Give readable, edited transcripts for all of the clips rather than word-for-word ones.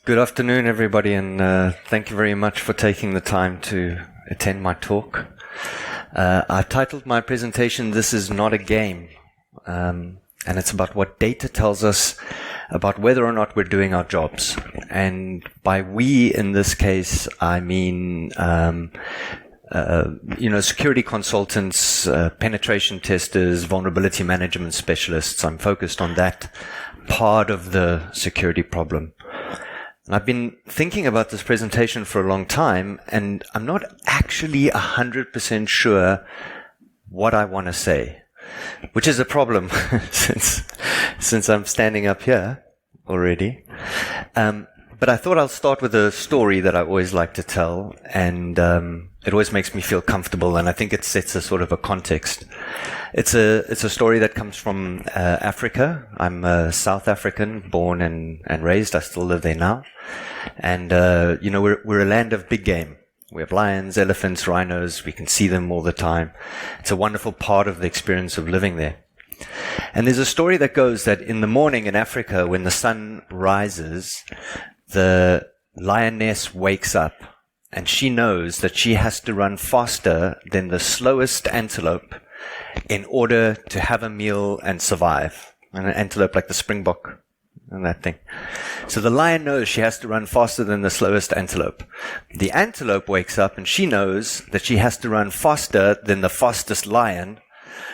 Good afternoon, everybody, and thank you very much for taking the time to attend my talk. I've titled my presentation, "This is not a game," and it's about what data tells us about whether or not we're doing our jobs. And by we, in this case, I mean security consultants, penetration testers, vulnerability management specialists. I'm focused on that part of the security problem. And I've been thinking about this presentation for a long time, and I'm not actually 100% sure what I want to say, which is a problem since I'm standing up here already. But I thought I'll start with a story that I always like to tell, and it always makes me feel comfortable, and I think it sets a sort of a context. It's a story that comes from Africa. I'm a South African, born and raised. I still live there now. And we're a land of big game. We have lions, elephants, rhinos. We can see them all the time. It's a wonderful part of the experience of living there. And there's a story that goes that in the morning in Africa, when the sun rises, the lioness wakes up and she knows that she has to run faster than the slowest antelope in order to have a meal and survive. And an antelope like the springbok and that thing. So the lion knows she has to run faster than the slowest antelope. The antelope wakes up and she knows that she has to run faster than the fastest lion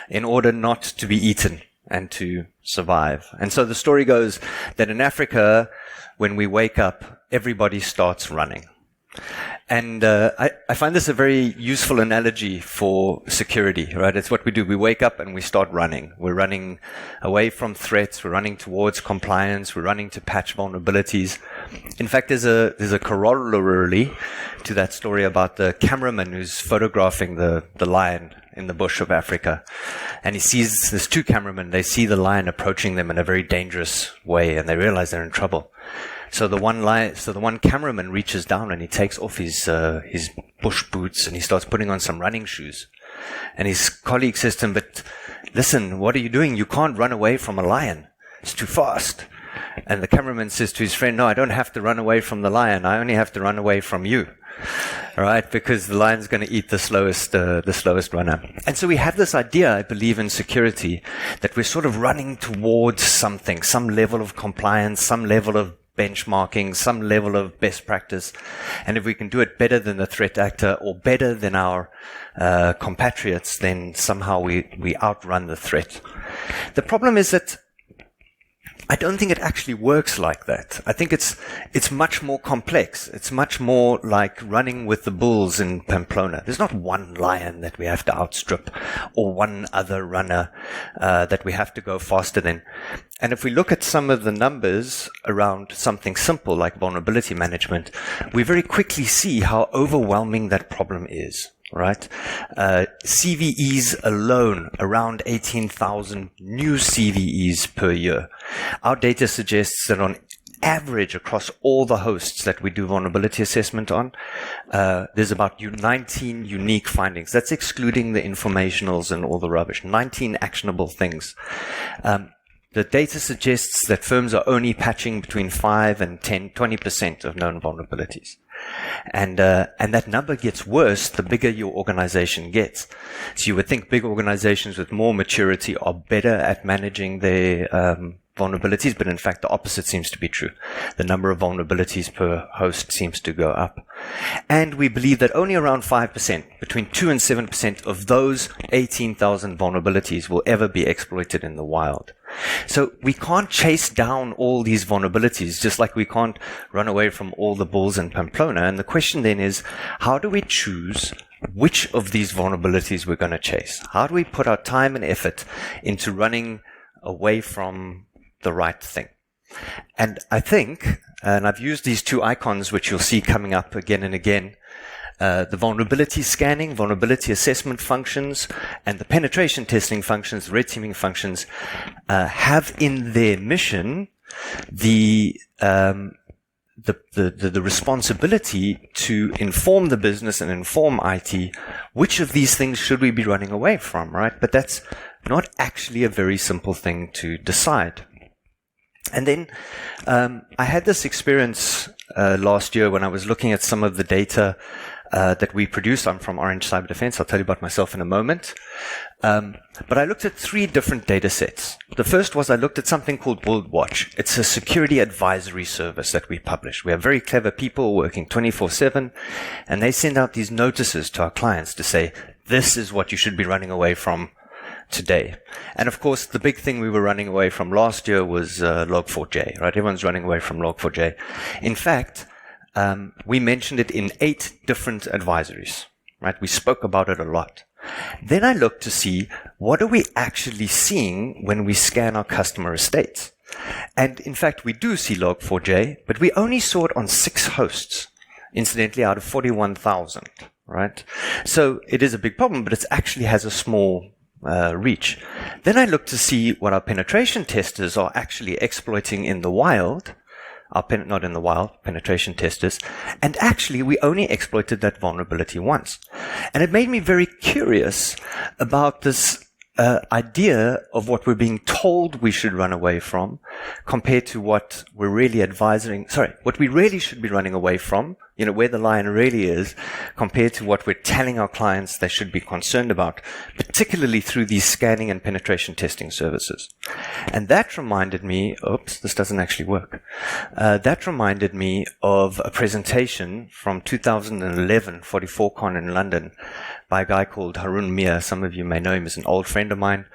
in order not to be eaten and to survive. And so the story goes that in Africa, when we wake up, everybody starts running. And I find this a very useful analogy for security, right? It's what we do. We wake up and we start running. We're running away from threats. We're running towards compliance. We're running to patch vulnerabilities. In fact, there's a corollary to that story about the cameraman who's photographing the lion in the bush of Africa. And there's two cameramen. They see the lion approaching them in a very dangerous way, and they realize they're in trouble. So the one cameraman reaches down and he takes off his bush boots and he starts putting on some running shoes. And his colleague says to him, "But listen, what are you doing? You can't run away from a lion. It's too fast." And the cameraman says to his friend, "No, I don't have to run away from the lion. I only have to run away from you." All right, because the lion's going to eat the slowest runner. And so we have this idea, I believe, in security that we're sort of running towards something, some level of compliance, some level of benchmarking, some level of best practice. And if we can do it better than the threat actor or better than our compatriots, then somehow we outrun the threat. The problem is that I don't think it actually works like that. I think it's much more complex. It's much more like running with the bulls in Pamplona. There's not one lion that we have to outstrip or one other runner that we have to go faster than. And if we look at some of the numbers around something simple like vulnerability management, we very quickly see how overwhelming that problem is. Right? CVEs alone, around 18,000 new CVEs per year. Our data suggests that on average across all the hosts that we do vulnerability assessment on, there's about 19 unique findings. That's excluding the informationals and all the rubbish. 19 actionable things. The data suggests that firms are only patching between 5 and 10, 20% of known vulnerabilities. And that number gets worse the bigger your organization gets. So you would think big organizations with more maturity are better at managing their vulnerabilities, but in fact the opposite seems to be true. The number of vulnerabilities per host seems to go up. And we believe that only around 5%, between 2 and 7% of those 18,000 vulnerabilities will ever be exploited in the wild. So we can't chase down all these vulnerabilities, just like we can't run away from all the bulls in Pamplona. And the question then is, how do we choose which of these vulnerabilities we're going to chase? How do we put our time and effort into running away from the right thing? And I think, and I've used these two icons, which you'll see coming up again and again, the vulnerability scanning, vulnerability assessment functions, and the penetration testing functions, the red teaming functions, have in their mission the responsibility to inform the business and inform IT which of these things should we be running away from, right? But that's not actually a very simple thing to decide. And then I had this experience last year when I was looking at some of the data that we produce. I'm from Orange Cyber Defense. I'll tell you about myself in a moment. But I looked at 3 different data sets. The first was I looked at something called World Watch. It's a security advisory service that we publish. We have very clever people working 24/7, and they send out these notices to our clients to say, this is what you should be running away from today. And of course, the big thing we were running away from last year was Log4j, right? Everyone's running away from Log4j. In fact, we mentioned it in 8 different advisories, right? We spoke about it a lot. Then I looked to see what are we actually seeing when we scan our customer estates. And in fact, we do see Log4j, but we only saw it on 6 hosts, incidentally, out of 41,000, right? So it is a big problem, but it actually has a small reach. Then I looked to see what our penetration testers are actually exploiting in the wild. Not in the wild, penetration testers. And actually, we only exploited that vulnerability once. And it made me very curious about this idea of what we're being told we should run away from compared to what we're really what we really should be running away from, where the line really is, compared to what we're telling our clients they should be concerned about, particularly through these scanning and penetration testing services. And that reminded me, this doesn't actually work. That reminded me of a presentation from 2011, 44Con in London, by a guy called Harun Mir. Some of you may know him as an old friend of mine.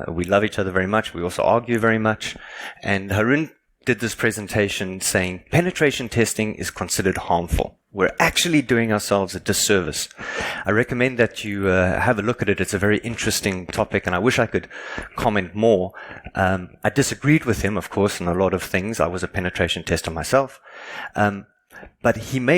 We love each other very much. We also argue very much. And Harun did this presentation saying penetration testing is considered harmful. We're actually doing ourselves a disservice. I recommend that you have a look at it. It's a very interesting topic, and I wish I could comment more. I disagreed with him, of course, on a lot of things. I was a penetration tester myself. But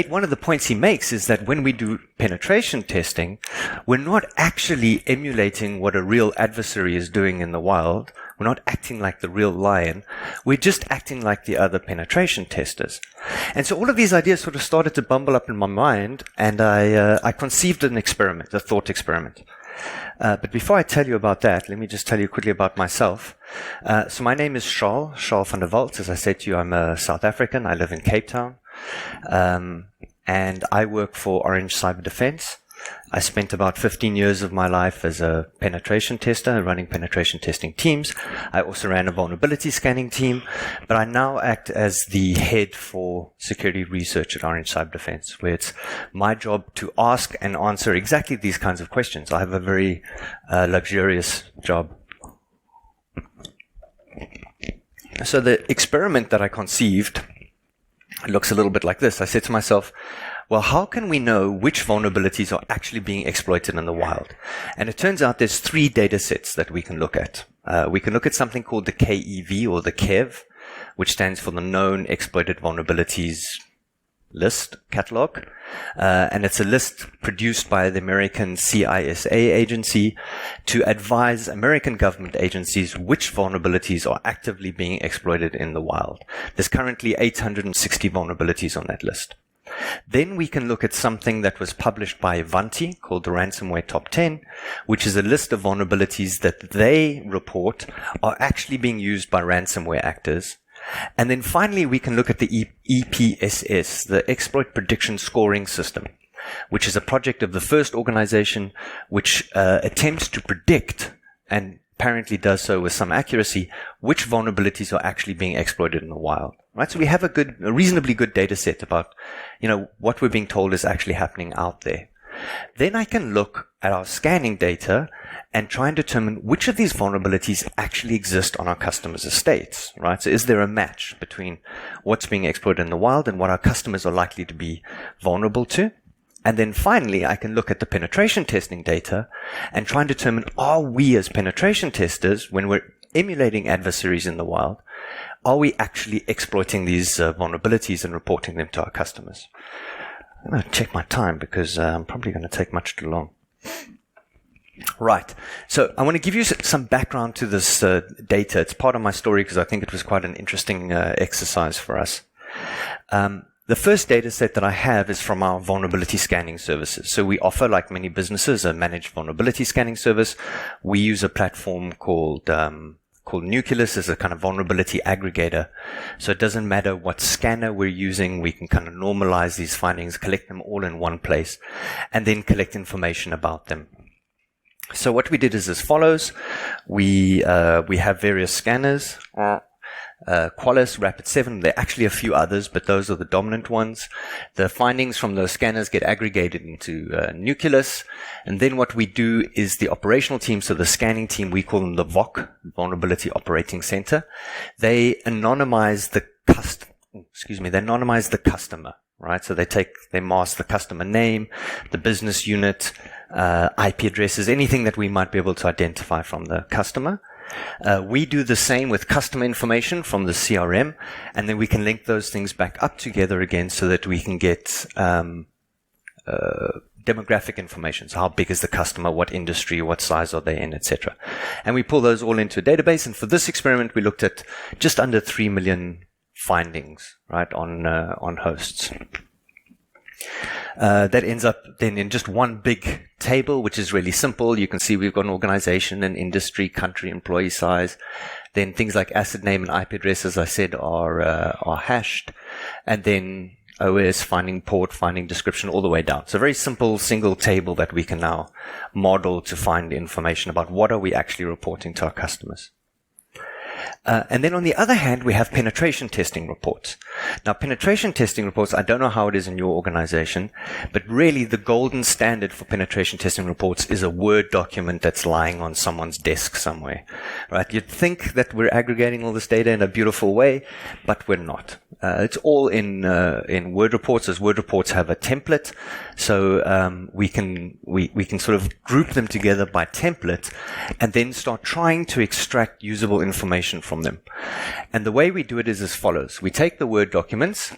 one of the points he makes is that when we do penetration testing, we're not actually emulating what a real adversary is doing in the wild. We're not acting like the real lion. We're just acting like the other penetration testers. And so all of these ideas sort of started to bumble up in my mind, and I conceived an experiment, a thought experiment. But before I tell you about that, let me just tell you quickly about myself. So my name is Charl van der Walt. As I said to you, I'm a South African. I live in Cape Town. And I work for Orange Cyber Defense. I spent about 15 years of my life as a penetration tester, running penetration testing teams. I also ran a vulnerability scanning team, but I now act as the head for security research at Orange Cyber Defense, where it's my job to ask and answer exactly these kinds of questions. I have a very luxurious job. So the experiment that I conceived looks a little bit like this. I said to myself, well, how can we know which vulnerabilities are actually being exploited in the wild? And it turns out there's 3 data sets that we can look at. We can look at something called the KEV, or the KEV, which stands for the Known Exploited Vulnerabilities List Catalog. And it's a list produced by the American CISA agency to advise American government agencies which vulnerabilities are actively being exploited in the wild. There's currently 860 vulnerabilities on that list. Then we can look at something that was published by Avanti called the Ransomware Top 10, which is a list of vulnerabilities that they report are actually being used by ransomware actors. And then finally, we can look at the EPSS, the Exploit Prediction Scoring System, which is a project of the FIRST organization which attempts to predict, and apparently does so with some accuracy, which vulnerabilities are actually being exploited in the wild. Right? So we have a reasonably good data set about, what we're being told is actually happening out there. Then I can look at our scanning data and try and determine which of these vulnerabilities actually exist on our customers' estates, right? So is there a match between what's being exploited in the wild and what our customers are likely to be vulnerable to? And then finally, I can look at the penetration testing data and try and determine, are we as penetration testers, when we're emulating adversaries in the wild, are we actually exploiting these vulnerabilities and reporting them to our customers? I'm going to check my time because I'm probably going to take much too long. Right. So I want to give you some background to this data. It's part of my story because I think it was quite an interesting exercise for us. The first data set that I have is from our vulnerability scanning services. So we offer, like many businesses, a managed vulnerability scanning service. We use a platform called called Nucleus is a kind of vulnerability aggregator. So it doesn't matter what scanner we're using. We can kind of normalize these findings, collect them all in one place, and then collect information about them. So what we did is as follows. We have various scanners. Qualys, Rapid7, there are actually a few others, but those are the dominant ones. The findings from those scanners get aggregated into Nucleus, and then what we do is the operational team, so the scanning team, we call them the VOC, Vulnerability Operating Center. They anonymize the customer, right? So they mask the customer name, the business unit, IP addresses, anything that we might be able to identify from the customer. We do the same with customer information from the CRM, and then we can link those things back up together again so that we can get demographic information. So how big is the customer, what industry, what size are they in, etc. And we pull those all into a database, and for this experiment we looked at just under 3 million findings, right, on hosts. That ends up then in just one big table, which is really simple. You can see we've got an organization, an industry, country, employee size. Then things like asset name and IP address, as I said, are hashed. And then OS, finding port, finding description, all the way down. So a very simple single table that we can now model to find information about what are we actually reporting to our customers. And then on the other hand, we have penetration testing reports. Now, penetration testing reports, I don't know how it is in your organization, but really the golden standard for penetration testing reports is a Word document that's lying on someone's desk somewhere, right? You'd think that we're aggregating all this data in a beautiful way, but we're not. It's all in Word reports, as Word reports have a template. So we can sort of group them together by template and then start trying to extract usable information from them. And the way we do it is as follows. We take the Word documents,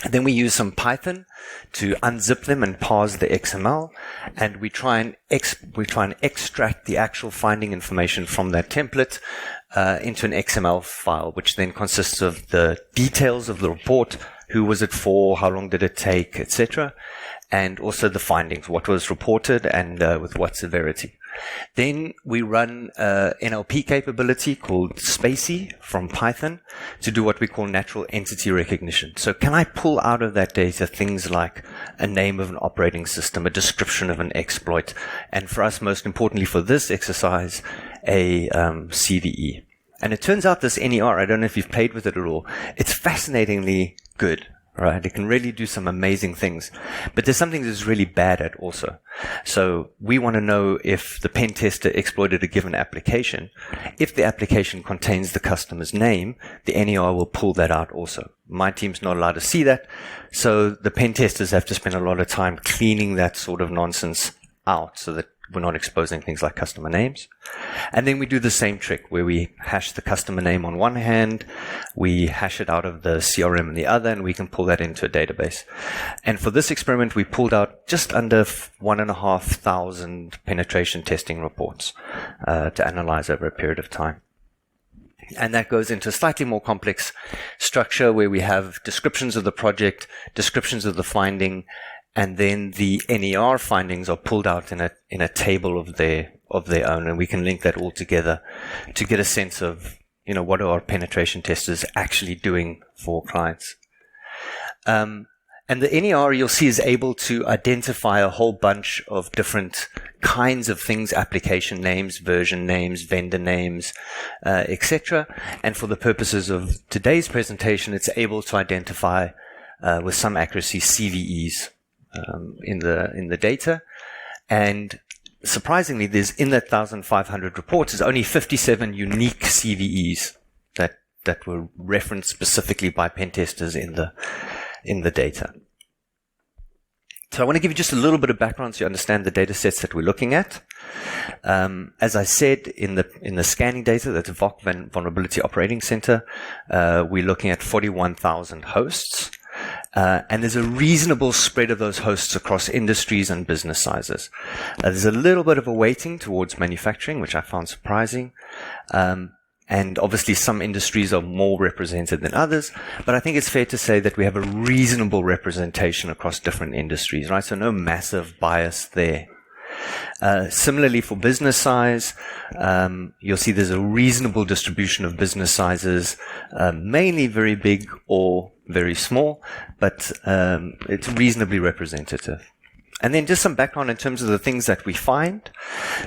and then we use some Python to unzip them and parse the XML, and we try and extract the actual finding information from that template into an XML file, which then consists of the details of the report, who was it for, how long did it take, etc., and also the findings, what was reported and with what severity. Then we run NLP capability called Spacey from Python to do what we call natural entity recognition. So can I pull out of that data things like a name of an operating system, a description of an exploit, and for us, most importantly for this exercise, a CVE. And it turns out this NER, I don't know if you've played with it at all, it's fascinatingly good. Right, it can really do some amazing things, but there's something that's really bad at also. So we want to know if the pen tester exploited a given application. If the application contains the customer's name, the NER will pull that out also. My team's not allowed to see that, so the pen testers have to spend a lot of time cleaning that sort of nonsense out so that we're not exposing things like customer names. And then we do the same trick where we hash the customer name on one hand, we hash it out of the CRM on the other, and we can pull that into a database. And for this experiment, we pulled out just under 1,500 penetration testing reports to analyze over a period of time. And that goes into a slightly more complex structure where we have descriptions of the project, descriptions of the finding, and then the NER findings are pulled out in a table of their own, and we can link that all together to get a sense of, what are our penetration testers actually doing for clients. And the NER, you'll see, is able to identify a whole bunch of different kinds of things, application names, version names, vendor names, etc. And for the purposes of today's presentation, it's able to identify with some accuracy CVEs in the data. And surprisingly, there's in that 1,500 reports, there's only 57 unique CVEs that were referenced specifically by pen testers in the data. So I want to give you just a little bit of background so you understand the data sets that we're looking at. As I said, in the scanning data, that's VOC, Vulnerability Operating Center, we're looking at 41,000 hosts. And there's a reasonable spread of those hosts across industries and business sizes. There's a little bit of a weighting towards manufacturing, which I found surprising. And obviously some industries are more represented than others, but I think it's fair to say that we have a reasonable representation across different industries, right? So no massive bias there. Similarly, for business size, you'll see there's a reasonable distribution of business sizes, mainly very big or very small, but it's reasonably representative. And then just some background in terms of the things that we find.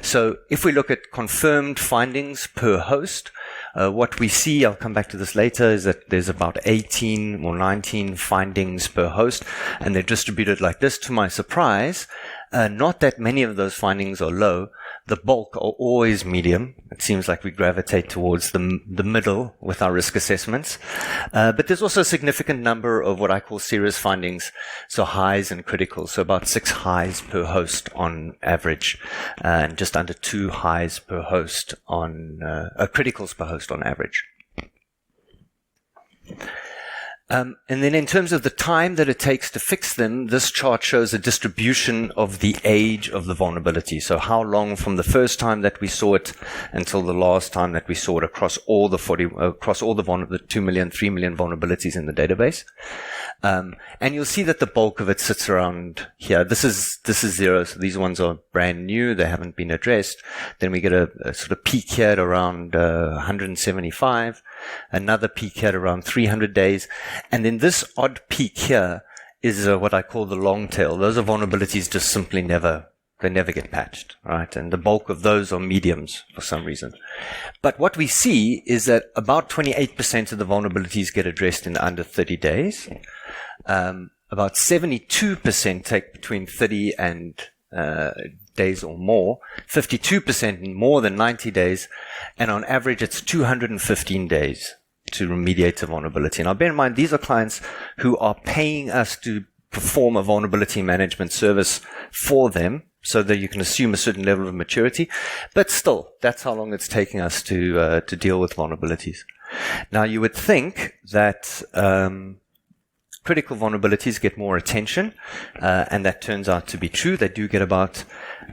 So if we look at confirmed findings per host, what we see, I'll come back to this later, is that there's about 18 or 19 findings per host, and they're distributed like this. To my surprise, not that many of those findings are low. The bulk are always medium. It seems like we gravitate towards the middle with our risk assessments. But there's also a significant number of what I call serious findings, so highs and criticals, so about 6 highs per host on average, and just under 2 highs per host on, criticals per host on average. And then in terms of the time that it takes to fix them, this chart shows a distribution of the age of the vulnerability. So how long from the first time that we saw it until the last time that we saw it across all the 2 million, 3 million vulnerabilities in the database. And you'll see that the bulk of it sits around here. This is 0. So these ones are brand new. They haven't been addressed. Then we get a sort of peak here at around 175, another peak here at around 300 days. And then this odd peak here is what I call the long tail. Those are vulnerabilities just simply never get patched, right? And the bulk of those are mediums for some reason. But what we see is that about 28% of the vulnerabilities get addressed in under 30 days. About 72% take between 30 and days or more, 52% in more than 90 days, and on average it's 215 days to remediate a vulnerability. Now, bear in mind, these are clients who are paying us to perform a vulnerability management service for them, so that you can assume a certain level of maturity. But still, that's how long it's taking us to deal with vulnerabilities. Now, you would think that critical vulnerabilities get more attention, and that turns out to be true. They do get about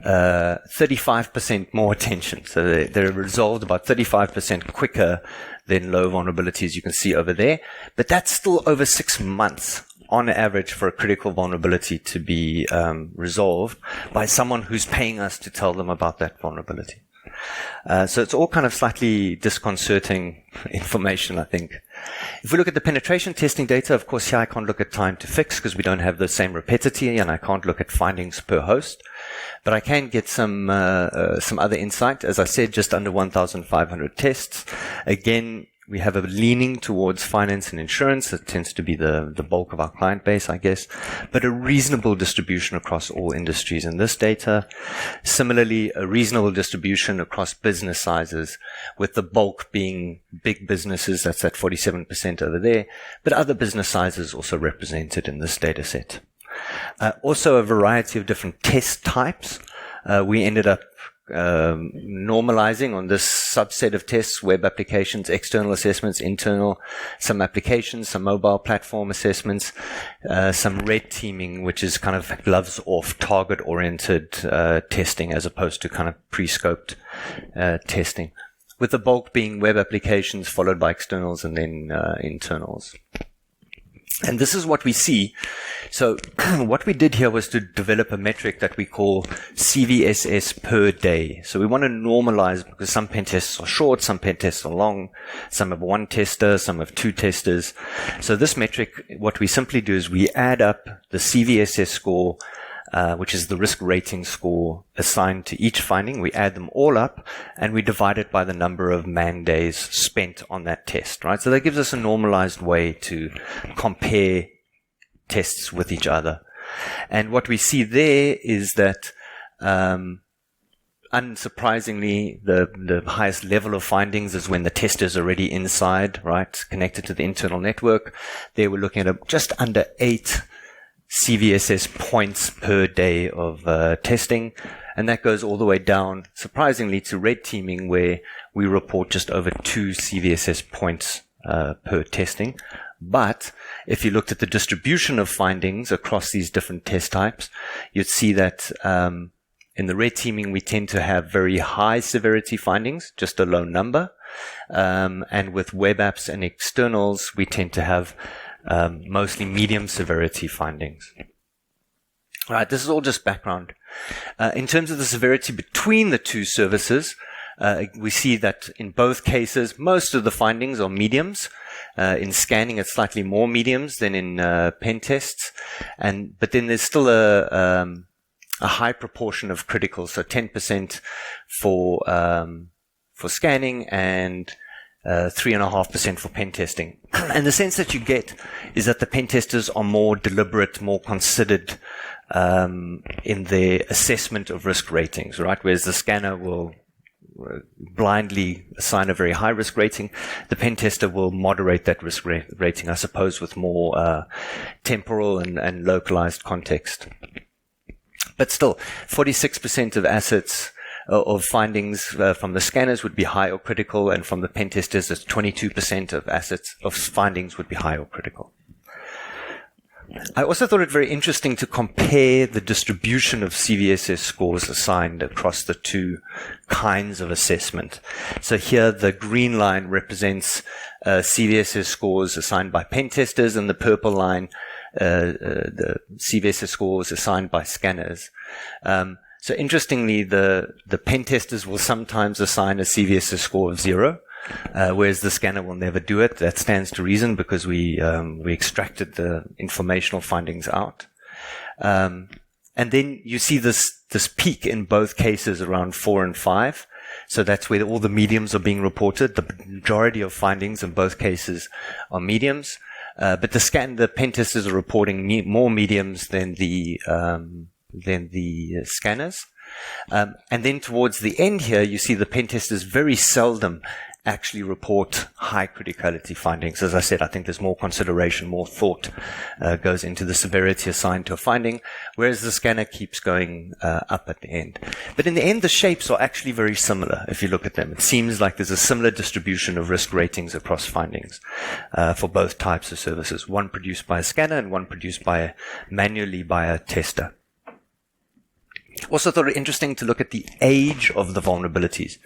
35% more attention. So they're resolved about 35% quicker than low vulnerabilities, you can see over there. But that's still over 6 months on average for a critical vulnerability to be resolved by someone who's paying us to tell them about that vulnerability. So it's all kind of slightly disconcerting information, I think. If we look at the penetration testing data, of course, here I can't look at time to fix because we don't have the same rapidity, and I can't look at findings per host. But I can get some other insight. As I said, just under 1,500 tests. Again, we have a leaning towards finance and insurance. That tends to be the bulk of our client base, I guess, but a reasonable distribution across all industries in this data. Similarly, a reasonable distribution across business sizes, with the bulk being big businesses. That's at 47% over there, but other business sizes also represented in this data set. Also a variety of different test types. We ended up normalizing on this subset of tests: web applications, external assessments, internal, some applications, some mobile platform assessments, some red teaming, which is kind of gloves off, target-oriented testing as opposed to kind of pre-scoped testing, with the bulk being web applications followed by externals and then internals. And this is what we see. So what we did here was to develop a metric that we call CVSS per day. So we want to normalize, because some pen tests are short, some pen tests are long, some have 1 tester, some have 2 testers. So this metric, what we simply do is we add up the CVSS score, which is the risk rating score assigned to each finding. We add them all up and we divide it by the number of man days spent on that test, right? So that gives us a normalized way to compare tests with each other. And what we see there is that, unsurprisingly, the highest level of findings is when the test is already inside, right, connected to the internal network. There we're looking at just under 8 CVSS points per day of testing, and that goes all the way down, surprisingly, to red teaming, where we report just over 2 CVSS points per testing. But if you looked at the distribution of findings across these different test types, you'd see that in the red teaming we tend to have very high severity findings, just a low number, and with web apps and externals we tend to have mostly medium severity findings. Right, this is all just background. In terms of the severity between the two services, we see that in both cases, most of the findings are mediums. In scanning, it's slightly more mediums than in pen tests. But then there's still a high proportion of critical, so 10% for scanning and 3.5% for pen testing. And the sense that you get is that the pen testers are more deliberate, more considered in their assessment of risk ratings, right? Whereas the scanner will blindly assign a very high risk rating. The pen tester will moderate that risk rating, I suppose, with more temporal and localized context. But still, 46% of assets of findings from the scanners would be high or critical, and from the pen testers, 22% of assets of findings would be high or critical. I also thought it very interesting to compare the distribution of CVSS scores assigned across the two kinds of assessment. So here the green line represents CVSS scores assigned by pen testers, and the purple line the CVSS scores assigned by scanners. So interestingly, the pen testers will sometimes assign a CVSS score of 0. Whereas the scanner will never do it. That stands to reason because we extracted the informational findings out. And then you see this peak in both cases around 4 and 5. So that's where all the mediums are being reported. The majority of findings in both cases are mediums. But the pen testers are reporting more mediums than the scanners. And then towards the end here, you see the pen testers very seldom actually report high criticality findings. As I said, I think there's more consideration, more thought goes into the severity assigned to a finding, whereas the scanner keeps going up at the end. But in the end, the shapes are actually very similar if you look at them. It seems like there's a similar distribution of risk ratings across findings for both types of services, one produced by a scanner and one produced manually by a tester. Also thought it interesting to look at the age of the vulnerabilities.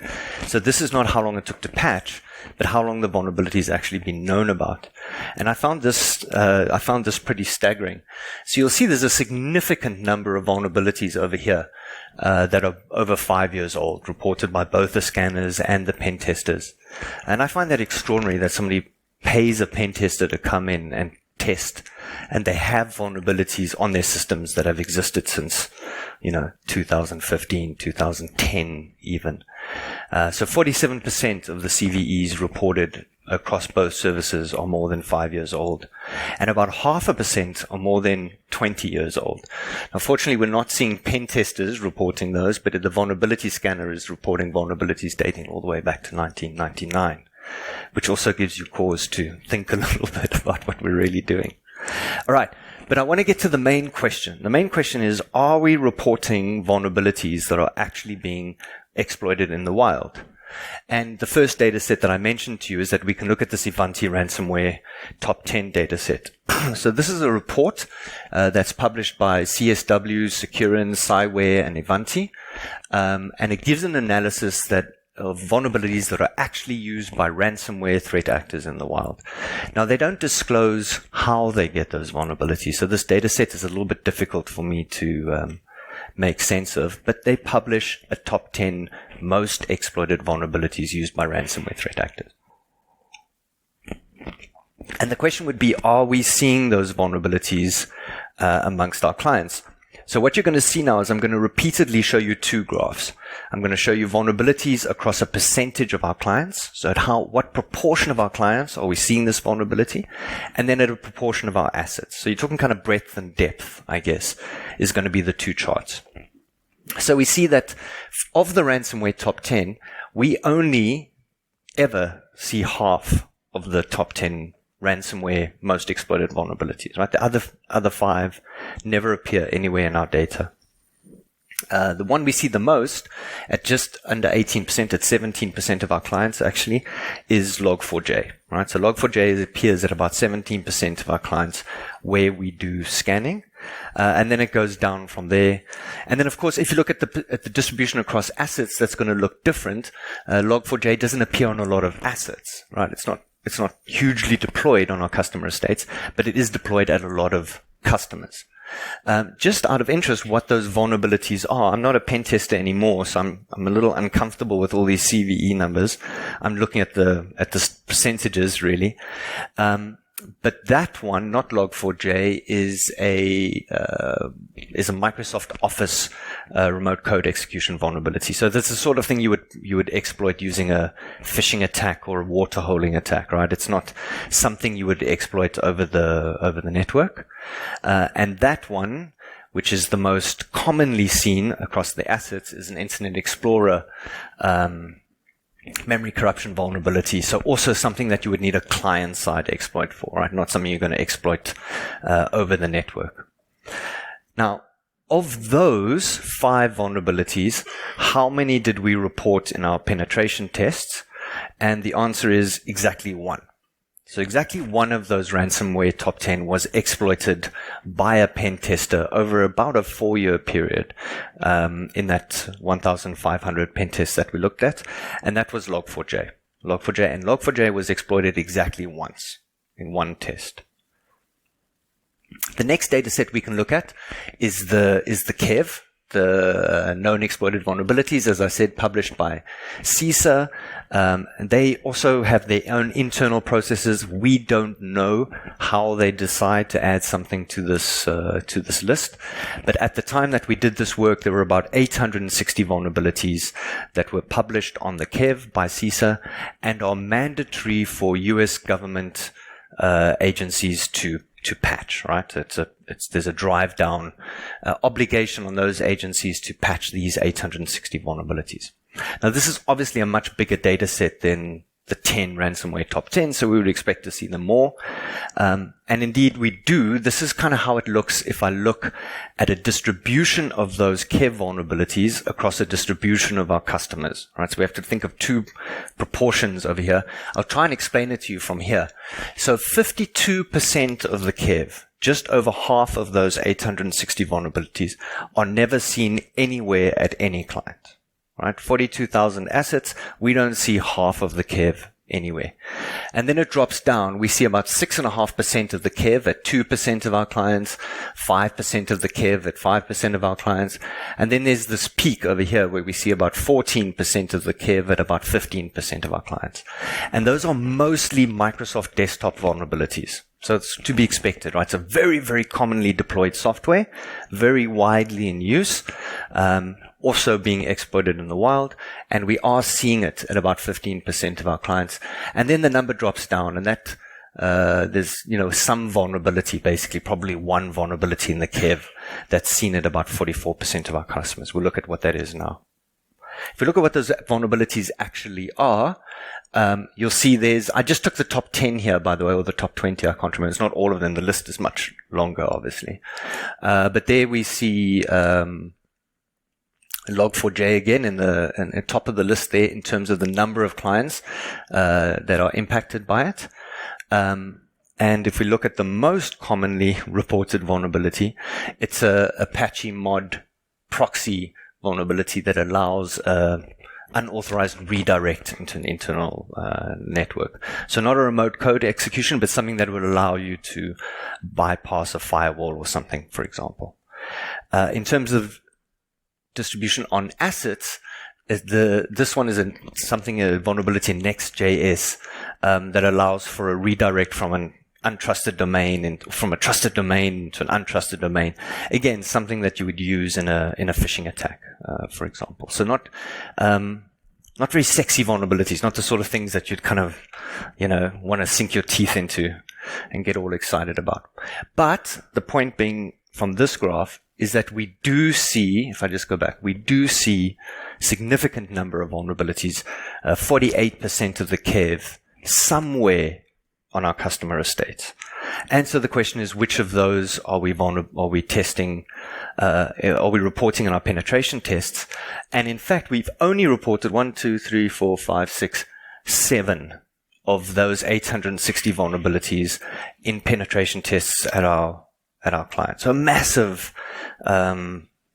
So this is not how long it took to patch, but how long the vulnerabilities actually been known about. And I found this pretty staggering. So you'll see there's a significant number of vulnerabilities over here that are over 5 years old, reported by both the scanners and the pen testers. And I find that extraordinary that somebody pays a pen tester to come in and test, and they have vulnerabilities on their systems that have existed since 2015, 2010 even. So 47% of the CVEs reported across both services are more than 5 years old, and about 0.5% are more than 20 years old. Unfortunately, we're not seeing pen testers reporting those, but the vulnerability scanner is reporting vulnerabilities dating all the way back to 1999. Which also gives you cause to think a little bit about what we're really doing. All right, but I want to get to the main question. The main question is, are we reporting vulnerabilities that are actually being exploited in the wild? And the first data set that I mentioned to you is that we can look at this Ivanti ransomware top 10 data set. So this is a report that's published by CSW, Securin, Cyware, and Ivanti. And it gives an analysis of vulnerabilities that are actually used by ransomware threat actors in the wild. Now, they don't disclose how they get those vulnerabilities, so this data set is a little bit difficult for me to make sense of, but they publish a top 10 most exploited vulnerabilities used by ransomware threat actors. And the question would be, are we seeing those vulnerabilities amongst our clients? So what you're going to see now is I'm going to repeatedly show you two graphs. I'm going to show you vulnerabilities across a percentage of our clients. So at what proportion of our clients are we seeing this vulnerability? And then at a proportion of our assets. So you're talking kind of breadth and depth, I guess, is going to be the two charts. So we see that of the ransomware top 10, we only ever see half of the top 10 ransomware most exploited vulnerabilities, right? The other 5 never appear anywhere in our data. The one we see the most, at just under 18%, at 17% of our clients actually, is Log4j, right? So Log4j appears at about 17% of our clients where we do scanning. And then it goes down from there. And then, of course, if you look at the distribution across assets, that's going to look different. Log4j doesn't appear on a lot of assets, right? It's not hugely deployed on our customer estates, but it is deployed at a lot of customers. Just out of interest, what those vulnerabilities are. I'm not a pen tester anymore, so I'm a little uncomfortable with all these CVE numbers. I'm looking at the percentages really. But that one, not Log4j, is a Microsoft Office remote code execution vulnerability. So that's the sort of thing you would exploit using a phishing attack or a water holing attack, right? It's not something you would exploit over the network. And that one, which is the most commonly seen across the assets, is an Internet Explorer memory corruption vulnerability. So also something that you would need a client-side exploit for, right? Not something you're going to exploit over the network. Now, of those 5 vulnerabilities, how many did we report in our penetration tests? And the answer is exactly 1. So exactly 1 of those ransomware top 10 was exploited by a pen tester over about a 4-year period in that 1,500 pen tests that we looked at, and that was Log4j. Log4j was exploited exactly once in 1 test. The next data set we can look at is the KEV, the known exploited vulnerabilities, as I said, published by CISA. They also have their own internal processes. We don't know how they decide to add something to this list. But at the time that we did this work, there were about 860 vulnerabilities that were published on the KEV by CISA and are mandatory for US government agencies to patch, right? There's a drive down obligation on those agencies to patch these 860 vulnerabilities. Now, this is obviously a much bigger data set than the 10 ransomware top 10, so we would expect to see them more. And indeed we do. This is kind of how it looks if I look at a distribution of those KEV vulnerabilities across a distribution of our customers, right? So we have to think of 2 proportions over here. I'll try and explain it to you from here. So 52% of the KEV, just over half of those 860 vulnerabilities, are never seen anywhere at any client. Right? 42,000 assets. We don't see half of the KEV anywhere. And then it drops down. We see about 6.5% of the KEV at 2% of our clients, 5% of the KEV at 5% of our clients. And then there's this peak over here where we see about 14% of the KEV at about 15% of our clients. And those are mostly Microsoft desktop vulnerabilities. So it's to be expected, right? It's a very, very commonly deployed software, very widely in use, also being exploited in the wild, and we are seeing it at about 15% of our clients. And then the number drops down, and that there's some vulnerability, basically probably 1 vulnerability in the KEV that's seen at about 44% of our customers. We'll look at what that is now. If we look at what those vulnerabilities actually are, you'll see I just took the top 10 here, by the way, or the top 20, I can't remember. It's not all of them. The list is much longer, obviously. But there we see Log4j again in the top of the list there in terms of the number of clients that are impacted by it. And if we look at the most commonly reported vulnerability, it's a Apache mod proxy vulnerability that allows unauthorized redirect into an internal network. So not a remote code execution, but something that would allow you to bypass a firewall or something, for example. In terms of distribution on assets, this one is a vulnerability in Next.js that allows for a redirect from an untrusted domain and from a trusted domain to an untrusted domain. Again, something that you would use in a phishing attack, for example. So not very sexy vulnerabilities, not the sort of things that you'd kind of, want to sink your teeth into and get all excited about. But the point being from this graph is that we do see, if I just go back, we do see significant number of vulnerabilities, 48% of the KEV somewhere on our customer estates. And so the question is, which of those are we testing, are we reporting in our penetration tests? And in fact, we've only reported 7 of those 860 vulnerabilities in penetration tests at our clients. So a massive,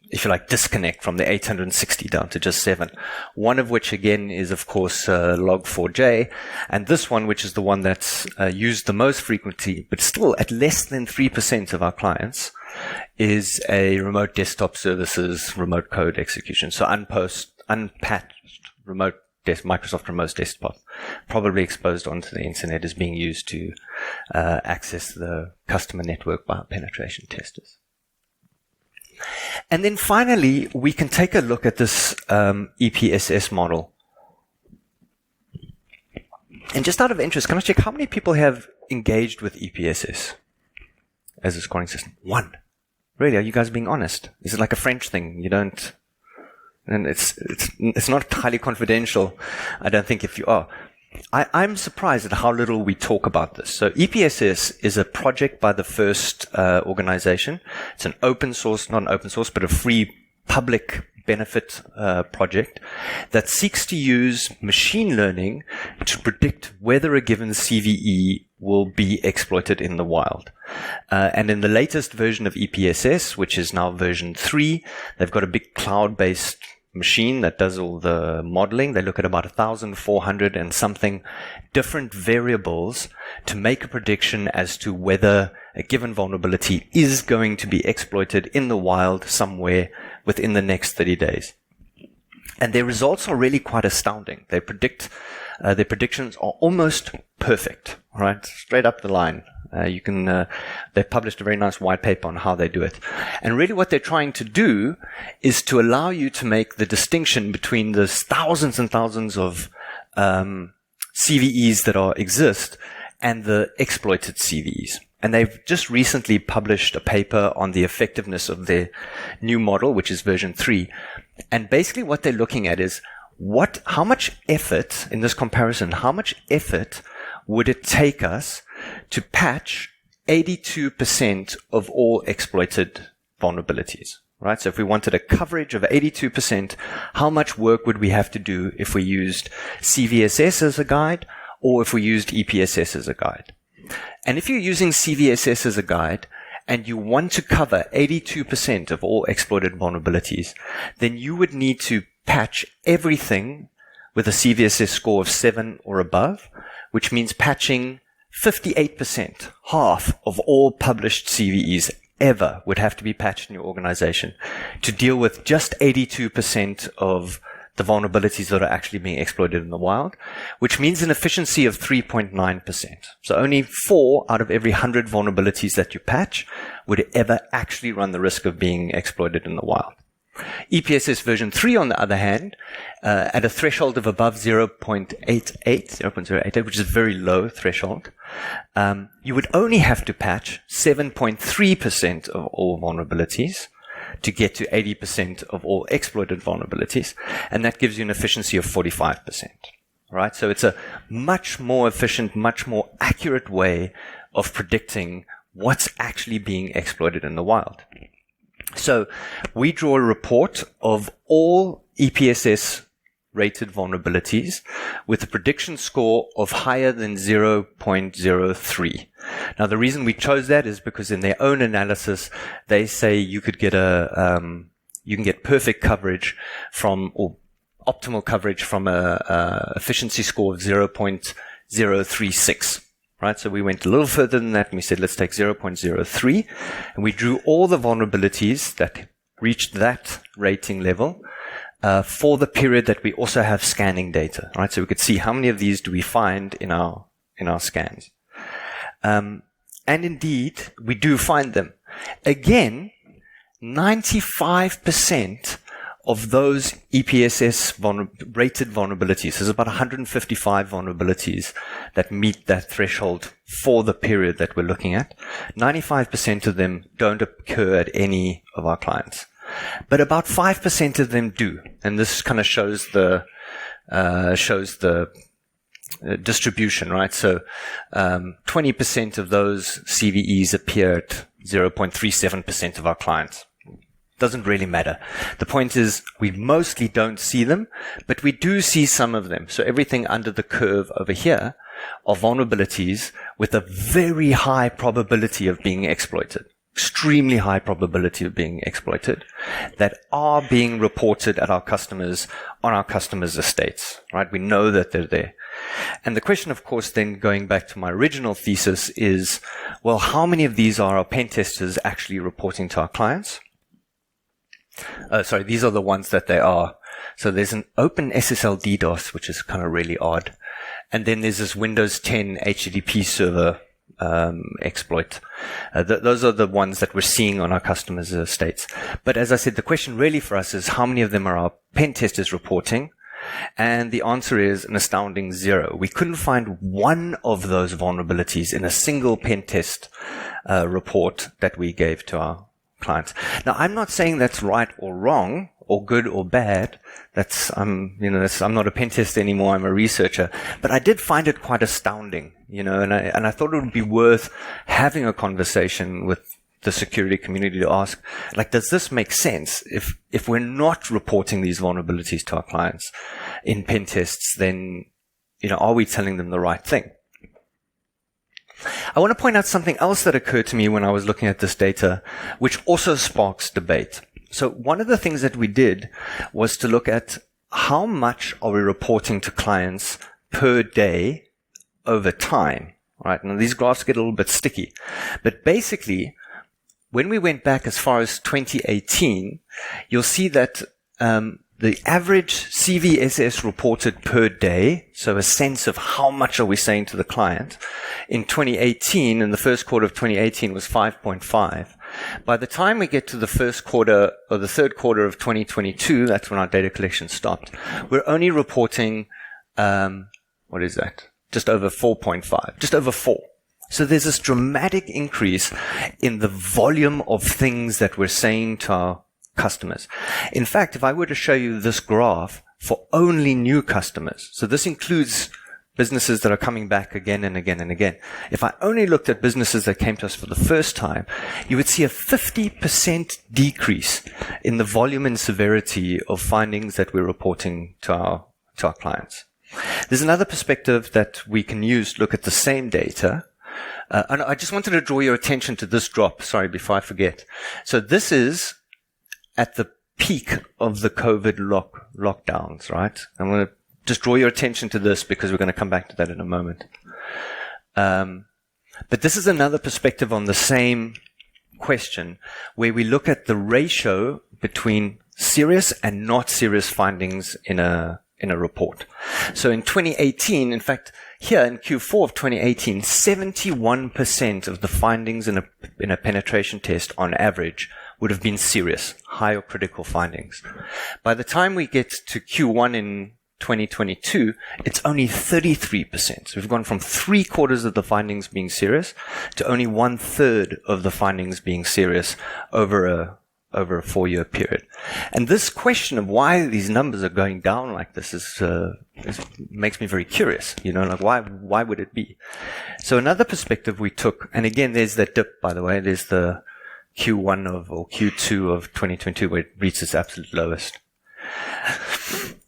if you like, disconnect from the 860 down to just 7. One of which, again, is, of course, Log4j. And this one, which is the one that's used the most frequently, but still at less than 3% of our clients, is a remote desktop services remote code execution. So unpatched Microsoft Remote Desktop, probably exposed onto the internet, is being used to access the customer network by penetration testers. And then finally, we can take a look at this EPSS model. And just out of interest, can I check how many people have engaged with EPSS as a scoring system? One. Really? Are you guys being honest? Is it like a French thing? You don't... And it's not highly confidential, I don't think, if you are. I'm surprised at how little we talk about this. So EPSS is a project by the FIRST organization. It's an open source, not an open source, but a free public benefit project that seeks to use machine learning to predict whether a given CVE will be exploited in the wild. And in the latest version of EPSS, which is now version 3, they've got a big cloud-based machine that does all the modeling. They look at about 1,400 and something different variables to make a prediction as to whether a given vulnerability is going to be exploited in the wild somewhere within the next 30 days. And their results are really quite astounding. They predict, their predictions are almost perfect, right? Straight up the line. They've published a very nice white paper on how they do it. And really what they're trying to do is to allow you to make the distinction between the thousands and thousands of CVEs that exist and the exploited CVEs. And they've just recently published a paper on the effectiveness of their new model, which is version 3. And basically what they're looking at is how much effort, in this comparison, how much effort would it take us to patch 82% of all exploited vulnerabilities, right? So if we wanted a coverage of 82%, how much work would we have to do if we used CVSS as a guide or if we used EPSS as a guide? And if you're using CVSS as a guide and you want to cover 82% of all exploited vulnerabilities, then you would need to patch everything with a CVSS score of 7 or above, which means patching 58%, half of all published CVEs ever would have to be patched in your organization to deal with just 82% of the vulnerabilities that are actually being exploited in the wild, which means an efficiency of 3.9%. So only 4 out of every 100 vulnerabilities that you patch would ever actually run the risk of being exploited in the wild. EPSS version 3, on the other hand, at a threshold of above 0.88, which is a very low threshold, you would only have to patch 7.3% of all vulnerabilities to get to 80% of all exploited vulnerabilities, and that gives you an efficiency of 45%. Right? So it's a much more efficient, much more accurate way of predicting what's actually being exploited in the wild. So we draw a report of all EPSS rated vulnerabilities with a prediction score of higher than 0.03. Now, the reason we chose that is because in their own analysis, they say you could get you can get perfect coverage or optimal coverage from a efficiency score of 0.036. Right, so we went a little further than that and we said, let's take 0.03, and we drew all the vulnerabilities that reached that rating level for the period that we also have scanning data. Right, so we could see how many of these do we find in our scans. And indeed, we do find them. Again, 95% of those EPSS rated vulnerabilities, there's about 155 vulnerabilities that meet that threshold for the period that we're looking at. 95% of them don't occur at any of our clients. But about 5% of them do. And this kind of shows the distribution, right? So 20% of those CVEs appear at 0.37% of our clients. Doesn't really matter. The point is we mostly don't see them, but we do see some of them. So everything under the curve over here are vulnerabilities with a very high probability of being exploited. Extremely high probability of being exploited that are being reported at our customers on our customers' estates, right? We know that they're there. And the question, of course, then going back to my original thesis is, well, how many of these are our pen testers actually reporting to our clients? Sorry, these are the ones that they are. So there's an open SSL DDoS, which is kind of really odd. And then there's this Windows 10 HTTP server exploit. Those are the ones that we're seeing on our customers' estates. But as I said, the question really for us is how many of them are our pen testers reporting? And the answer is an astounding 0. We couldn't find one of those vulnerabilities in a single pen test report that we gave to our clients. Now, I'm not saying that's right or wrong, or good or bad. I'm not a pen tester anymore. I'm a researcher, but I did find it quite astounding, and I thought it would be worth having a conversation with the security community to ask, does this make sense? If we're not reporting these vulnerabilities to our clients in pen tests, then, are we telling them the right thing? I want to point out something else that occurred to me when I was looking at this data, which also sparks debate. So one of the things that we did was to look at how much are we reporting to clients per day over time, right? Now these graphs get a little bit sticky, but basically when we went back as far as 2018, you'll see that the average CVSS reported per day, so a sense of how much are we saying to the client, in 2018, in the first quarter of 2018, was 5.5. By the time we get to the first quarter or the third quarter of 2022, that's when our data collection stopped, we're only reporting, just over 4.5, just over 4. So there's this dramatic increase in the volume of things that we're saying to our customers. In fact, if I were to show you this graph for only new customers, so this includes businesses that are coming back again and again and again. If I only looked at businesses that came to us for the first time, you would see a 50% decrease in the volume and severity of findings that we're reporting to our clients. There's another perspective that we can use to look at the same data. And I just wanted to draw your attention to this drop, before I forget. So this is at the peak of the COVID lockdowns, right? I'm going to just draw your attention to this because we're going to come back to that in a moment. But this is another perspective on the same question where we look at the ratio between serious and not serious findings in a report. So in 2018, in fact, here in Q4 of 2018, 71% of the findings in a penetration test on average would have been serious, high or critical findings. By the time we get to Q1 in 2022, it's only 33%. So we've gone from 3/4 of the findings being serious to only 1/3 of the findings being serious over a 4-year period. And this question of why these numbers are going down like this makes me very curious. Why would it be? So another perspective we took, and again, there's that dip, by the way, there's the Q1 or Q2 of 2022 where it reached its absolute lowest.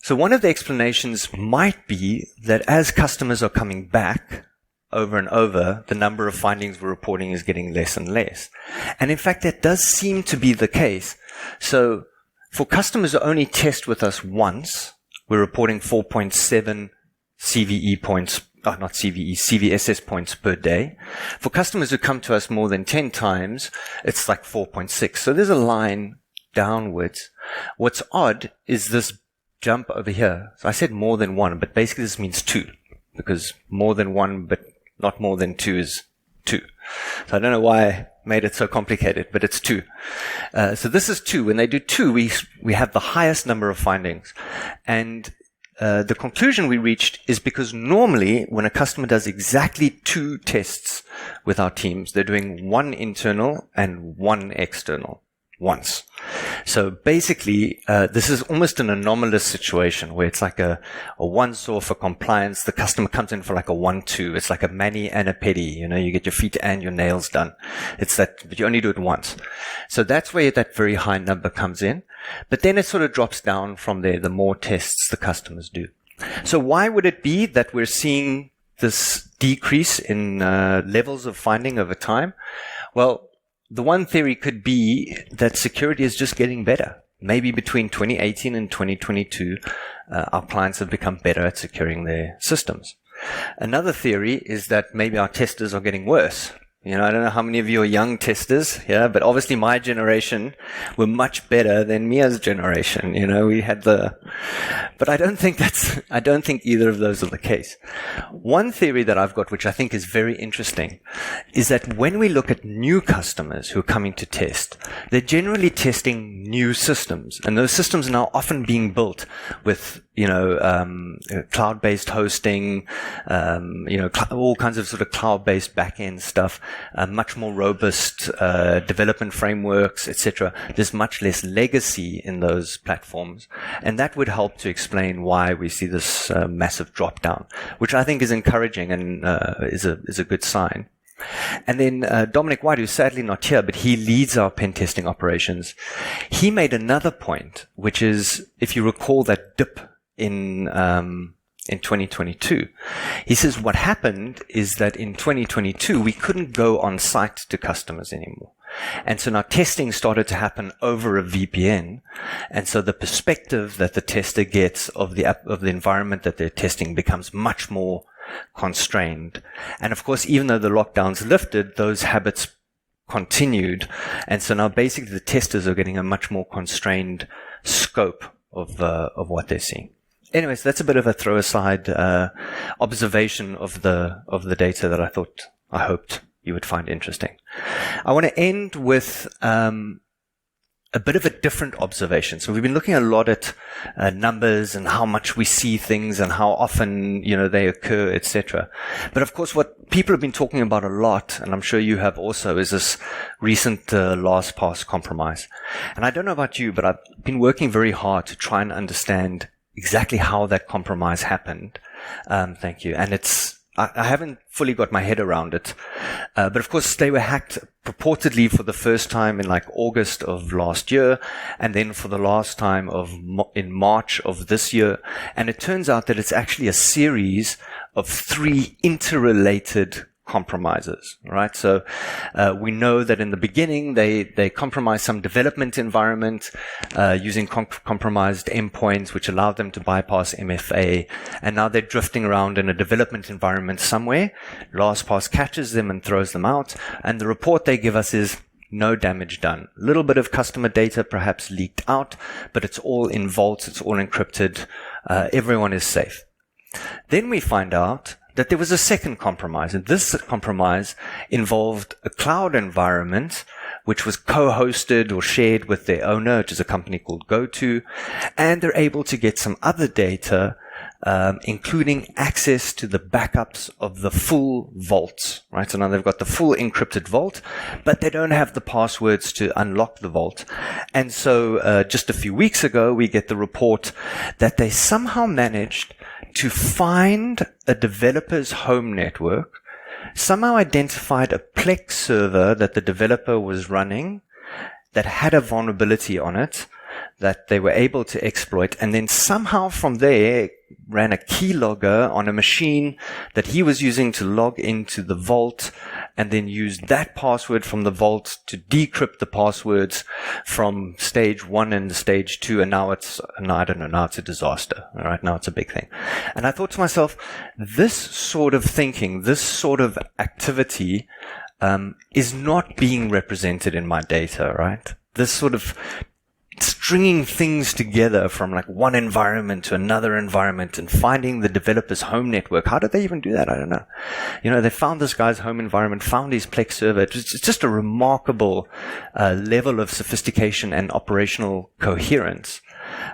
So one of the explanations might be that as customers are coming back over and over, the number of findings we're reporting is getting less and less. And in fact, that does seem to be the case. So for customers who only test with us once, we're reporting 4.7 CVE points, not CVE, CVSS points per day. For customers who come to us more than 10 times, it's like 4.6. So there's a line downwards. What's odd is this jump over here. So I said more than one, but basically this means 2, because more than 1, but not more than 2 is 2. So I don't know why I made it so complicated, but it's 2. So this is 2. When they do 2, we have the highest number of findings. And the conclusion we reached is because normally when a customer does exactly 2 tests with our teams, they're doing 1 internal and 1 external once. So basically, this is almost an anomalous situation where it's like a once-off for compliance. The customer comes in for like a 1-2. It's like a mani and a pedi. You get your feet and your nails done. It's that, but you only do it once. So that's where that very high number comes in. But then it sort of drops down from there the more tests the customers do. So why would it be that we're seeing this decrease in levels of finding over time? Well, the one theory could be that security is just getting better. Maybe between 2018 and 2022, our clients have become better at securing their systems. Another theory is that maybe our testers are getting worse. I don't know how many of you are young testers, but obviously my generation were much better than Mia's generation. We had but I don't think either of those are the case. One theory that I've got, which I think is very interesting, is that when we look at new customers who are coming to test, they're generally testing new systems, and those systems are now often being built with cloud-based hosting, all kinds of sort of cloud-based back-end stuff, much more robust development frameworks, etc. There's much less legacy in those platforms, and that would help to explain why we see this massive drop down, which I think is encouraging and is a good sign. And then Dominic White, who's sadly not here, but he leads our pen testing operations. He made another point, which is, if you recall that dip in 2022. He says what happened is that in 2022, we couldn't go on site to customers anymore. And so now testing started to happen over a VPN. And so the perspective that the tester gets of the environment that they're testing becomes much more constrained. And of course, even though the lockdowns lifted, those habits continued. And so now basically the testers are getting a much more constrained scope of what they're seeing. Anyways, that's a bit of a throw aside observation of the data that I hoped you would find interesting. I want to end with a bit of a different observation. So we've been looking a lot at numbers and how much we see things and how often they occur, etc. But of course, what people have been talking about a lot, and I'm sure you have also, is this recent LastPass compromise. And I don't know about you, but I've been working very hard to try and understand exactly how that compromise happened. Thank you. And I haven't fully got my head around it. But of course, they were hacked purportedly for the first time in like August of last year, and then for the last time in March of this year. And it turns out that it's actually a series of 3 interrelated compromises, right? So we know that in the beginning they compromised some development environment using compromised endpoints, which allowed them to bypass MFA, and now they're drifting around in a development environment somewhere. LastPass catches them and throws them out, and the report they give us is no damage done. A little bit of customer data perhaps leaked out, but it's all in vaults, it's all encrypted, everyone is safe. Then we find out that there was a second compromise, and this compromise involved a cloud environment which was co-hosted or shared with their owner, which is a company called GoTo, and they're able to get some other data, including access to the backups of the full vaults, right? So now they've got the full encrypted vault, but they don't have the passwords to unlock the vault. And so just a few weeks ago, we get the report that they somehow managed to find a developer's home network, somehow identified a Plex server that the developer was running that had a vulnerability on it that they were able to exploit, and then somehow from there ran a keylogger on a machine that he was using to log into the vault, and then used that password from the vault to decrypt the passwords from stage 1 and stage 2, and now it's a disaster. All right, now it's a big thing. And I thought to myself, this sort of thinking, this sort of activity is not being represented in my data, right? This sort of stringing things together from like one environment to another environment and finding the developer's home network. How did they even do that? I don't know. They found this guy's home environment, found his Plex server. It's just a remarkable level of sophistication and operational coherence.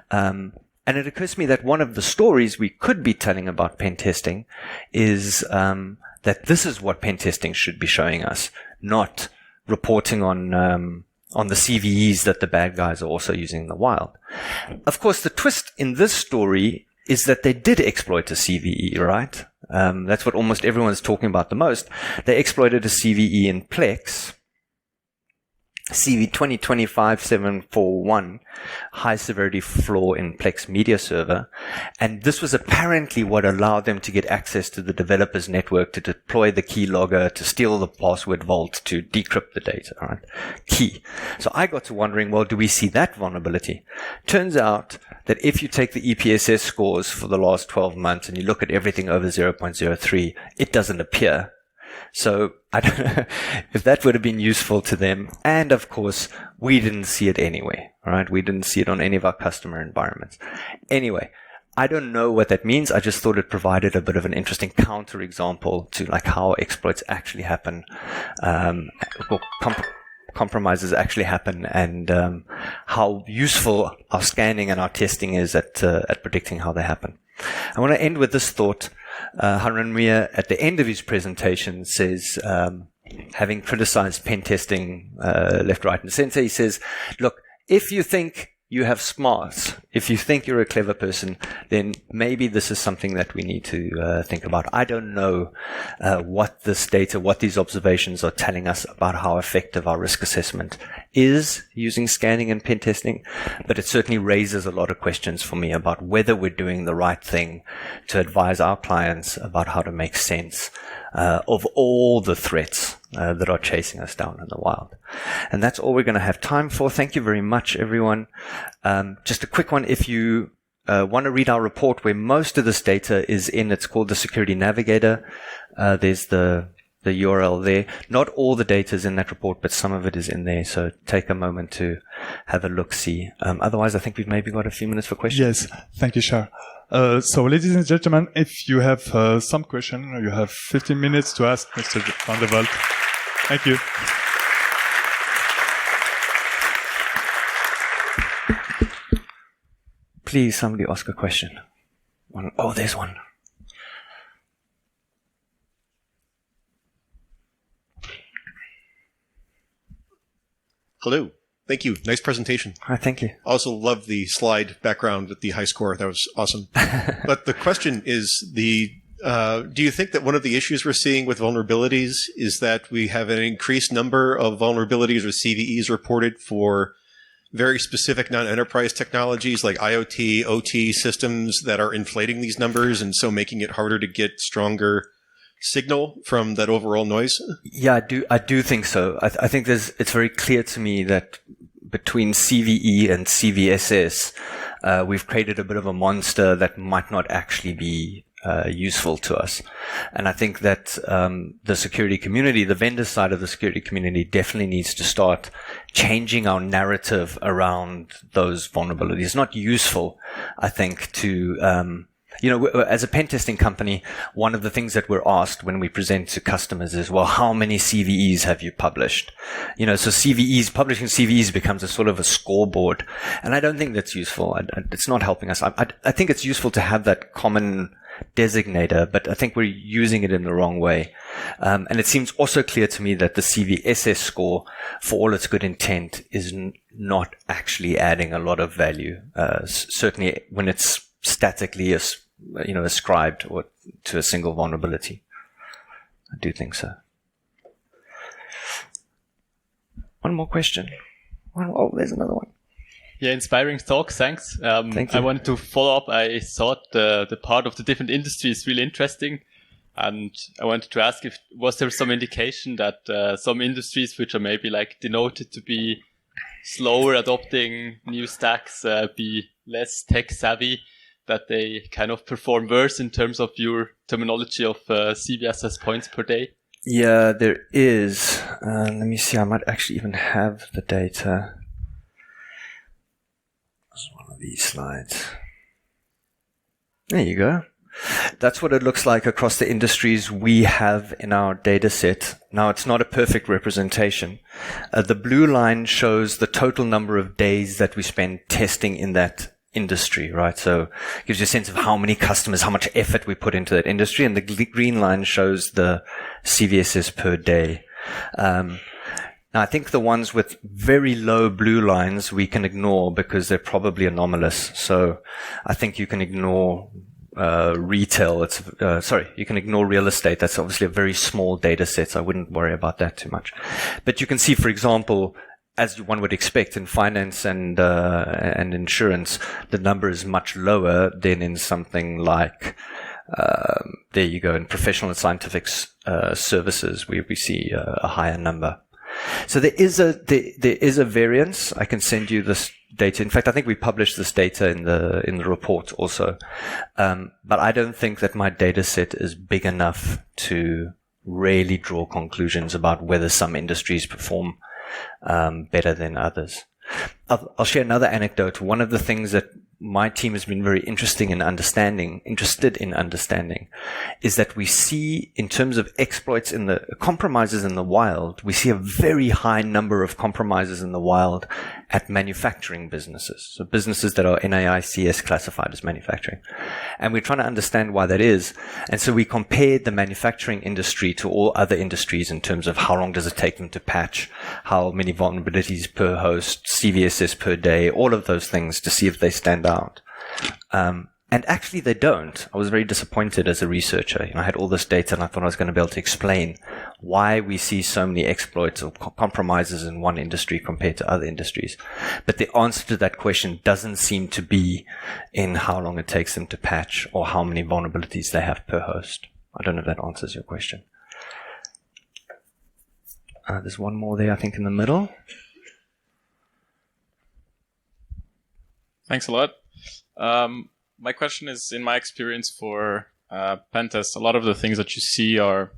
And it occurs to me that one of the stories we could be telling about pen testing is that this is what pen testing should be showing us, not reporting on the CVEs that the bad guys are also using in the wild. Of course, the twist in this story is that they did exploit a CVE, right? That's what almost everyone's talking about the most. They exploited a CVE in Plex, CV 2025-741, high severity flaw in Plex media server. And this was apparently what allowed them to get access to the developer's network, to deploy the keylogger, to steal the password vault, to decrypt the data, right? Key. So I got to wondering, well, do we see that vulnerability? Turns out that if you take the EPSS scores for the last 12 months and you look at everything over 0.03, it doesn't appear. So I don't know if that would have been useful to them. And of course, we didn't see it anyway, right? We didn't see it on any of our customer environments. Anyway, I don't know what that means. I just thought it provided a bit of an interesting counterexample to like how exploits actually happen, or compromises actually happen, and how useful our scanning and our testing is at predicting how they happen. I want to end with this thought. Harun Mia, at the end of his presentation, says, having criticized pen testing left, right, and center, he says, look, if you think you have smarts, if you think you're a clever person, then maybe this is something that we need to think about. I don't know what this data, what these observations are telling us about how effective our risk assessment is using scanning and pen testing, but it certainly raises a lot of questions for me about whether we're doing the right thing to advise our clients about how to make sense of all the threats that are chasing us down in the wild. And that's all we're going to have time for. Thank you very much, everyone. Just a quick one. If you want to read our report where most of this data is in, it's called the Security Navigator. There's the URL there. Not all the data is in that report, but some of it is in there. So take a moment to have a look-see. Otherwise, I think we've maybe got a few minutes for questions. Yes. Thank you, Charl. So, ladies and gentlemen, if you have some question, you have 15 minutes to ask Mr. van der Walt. Thank you. Please, somebody ask a question. Oh, there's one. Hello. Thank you. Nice presentation. Hi, thank you. Also love the slide background with the high score. That was awesome. But the question is, do you think that one of the issues we're seeing with vulnerabilities is that we have an increased number of vulnerabilities or CVEs reported for very specific non-enterprise technologies like IoT, OT systems that are inflating these numbers and so making it harder to get stronger signal from that overall noise? Yeah, I do think so. I think it's very clear to me that between CVE and CVSS, we've created a bit of a monster that might not actually be useful to us. And I think that the security community, the vendor side of the security community, definitely needs to start changing our narrative around those vulnerabilities. It's not useful, I think, to as a pen testing company, one of the things that we're asked when we present to customers is, well, how many CVEs have you published? So publishing CVEs becomes a sort of a scoreboard. And I don't think that's useful. It's not helping us. I think it's useful to have that common designator, but I think we're using it in the wrong way. And it seems also clear to me that the CVSS score, for all its good intent, is not actually adding a lot of value. Certainly when it's statically ascribed or to a single vulnerability. I do think so. One more question. Oh, there's another one. Yeah, inspiring talk. Thanks. Thank you. I wanted to follow up. I thought the part of the different industries is really interesting. And I wanted to ask was there some indication that some industries which are maybe like denoted to be slower adopting new stacks, be less tech savvy, that they kind of perform worse in terms of your terminology of CVSS points per day? Yeah, there is. Let me see. I might actually even have the data. This is one of these slides. There you go. That's what it looks like across the industries we have in our data set. Now, it's not a perfect representation. The blue line shows the total number of days that we spend testing in that industry, right? So it gives you a sense of how many customers, how much effort we put into that industry. And the green line shows the CVSS per day. Now, I think the ones with very low blue lines we can ignore because they're probably anomalous. So I think you can ignore retail. You can ignore real estate. That's obviously a very small data set, so I wouldn't worry about that too much. But you can see, for example, as one would expect in finance and insurance, the number is much lower than in something like, there you go, in professional and scientific services, where we see a higher number. So there is a variance. I can send you this data. In fact, I think we published this data in the report also. But I don't think that my data set is big enough to really draw conclusions about whether some industries perform better than others. I'll share another anecdote. One of the things that my team has been very interested in understanding is that we see, in terms of exploits in the compromises in the wild, we see a very high number of compromises in the wild at manufacturing businesses. So businesses that are NAICS classified as manufacturing. And we're trying to understand why that is. And so we compared the manufacturing industry to all other industries in terms of how long does it take them to patch, how many vulnerabilities per host, CVSS per day, all of those things to see if they stand out. And actually they don't. I was very disappointed as a researcher. I had all this data and I thought I was going to be able to explain why we see so many exploits or compromises in one industry compared to other industries. But the answer to that question doesn't seem to be in how long it takes them to patch or how many vulnerabilities they have per host. I don't know if that answers your question. There's one more there, I think, in the middle. Thanks a lot. My question is, in my experience for pentest, a lot of the things that you see are,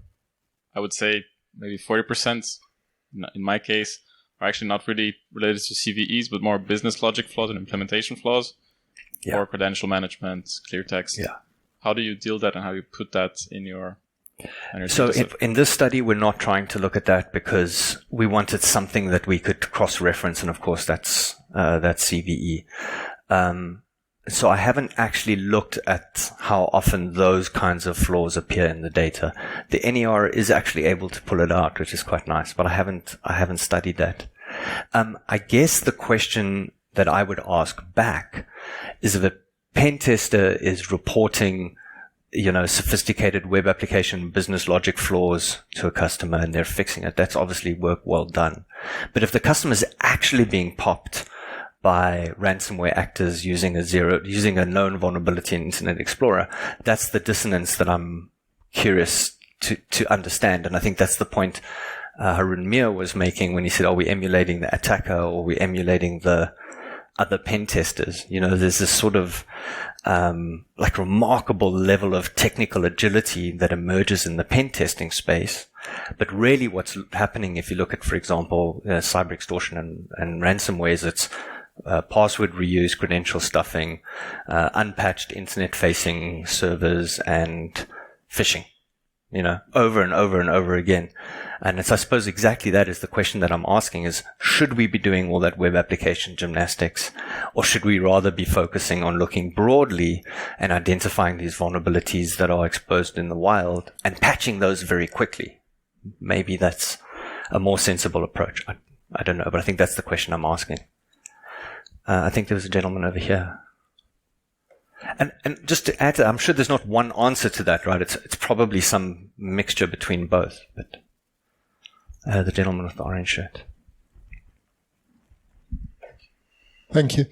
I would say, maybe 40%, in my case, are actually not really related to CVEs, but more business logic flaws and implementation flaws, or credential management, clear text. Yeah. How do you deal with that, and how do you put that in your So in this study, we're not trying to look at that because we wanted something that we could cross-reference, and of course that's CVE. So I haven't actually looked at how often those kinds of flaws appear in the data. The NER is actually able to pull it out, which is quite nice, but I haven't studied that. I guess the question that I would ask back is if a pen tester is reporting, sophisticated web application business logic flaws to a customer and they're fixing it, that's obviously work well done. But if the customer is actually being popped by ransomware actors using a known vulnerability in Internet Explorer, that's the dissonance that I'm curious to understand. And I think that's the point Harun Mir was making when he said, are we emulating the attacker or are we emulating the other pen testers? There's this sort of remarkable level of technical agility that emerges in the pen testing space. But really what's happening, if you look at, for example, cyber extortion and ransomwares, it's password reuse, credential stuffing, unpatched internet-facing servers, and phishing, over and over and over again. And it's, I suppose, exactly that is the question that I'm asking is, should we be doing all that web application gymnastics, or should we rather be focusing on looking broadly and identifying these vulnerabilities that are exposed in the wild and patching those very quickly? Maybe that's a more sensible approach. I don't know, but I think that's the question I'm asking. I think there was a gentleman over here. And just to add to that, I'm sure there's not one answer to that, right? It's probably some mixture between both. But the gentleman with the orange shirt. Thank you.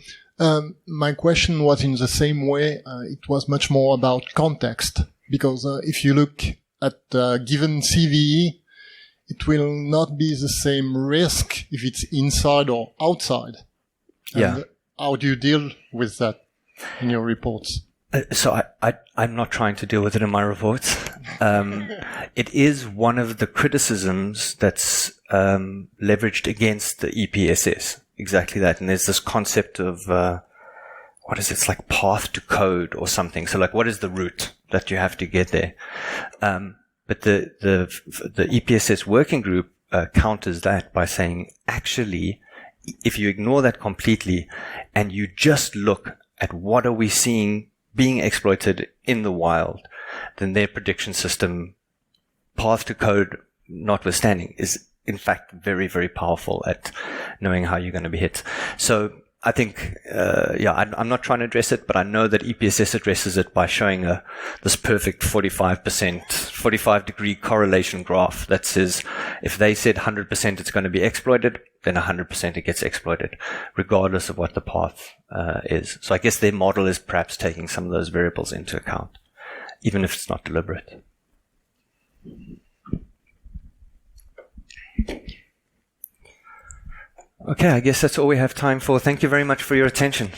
My question was in the same way. It was much more about context, because if you look at a given CVE, it will not be the same risk if it's inside or outside. Yeah. And how do you deal with that in your reports? So I'm not trying to deal with it in my reports. It is one of the criticisms that's leveraged against the EPSS. Exactly that. And there's this concept of, what is it? It's like path to code or something. So what is the route that you have to get there? But the EPSS working group counters that by saying, actually, if you ignore that completely and you just look at what are we seeing being exploited in the wild, then their prediction system, path to code notwithstanding, is in fact very, very powerful at knowing how you're going to be hit. So I think, I'm not trying to address it, but I know that EPSS addresses it by showing this perfect 45-degree correlation graph that says if they said 100% it's going to be exploited, then 100% it gets exploited, regardless of what the path is. So I guess their model is perhaps taking some of those variables into account, even if it's not deliberate. Okay, I guess that's all we have time for. Thank you very much for your attention.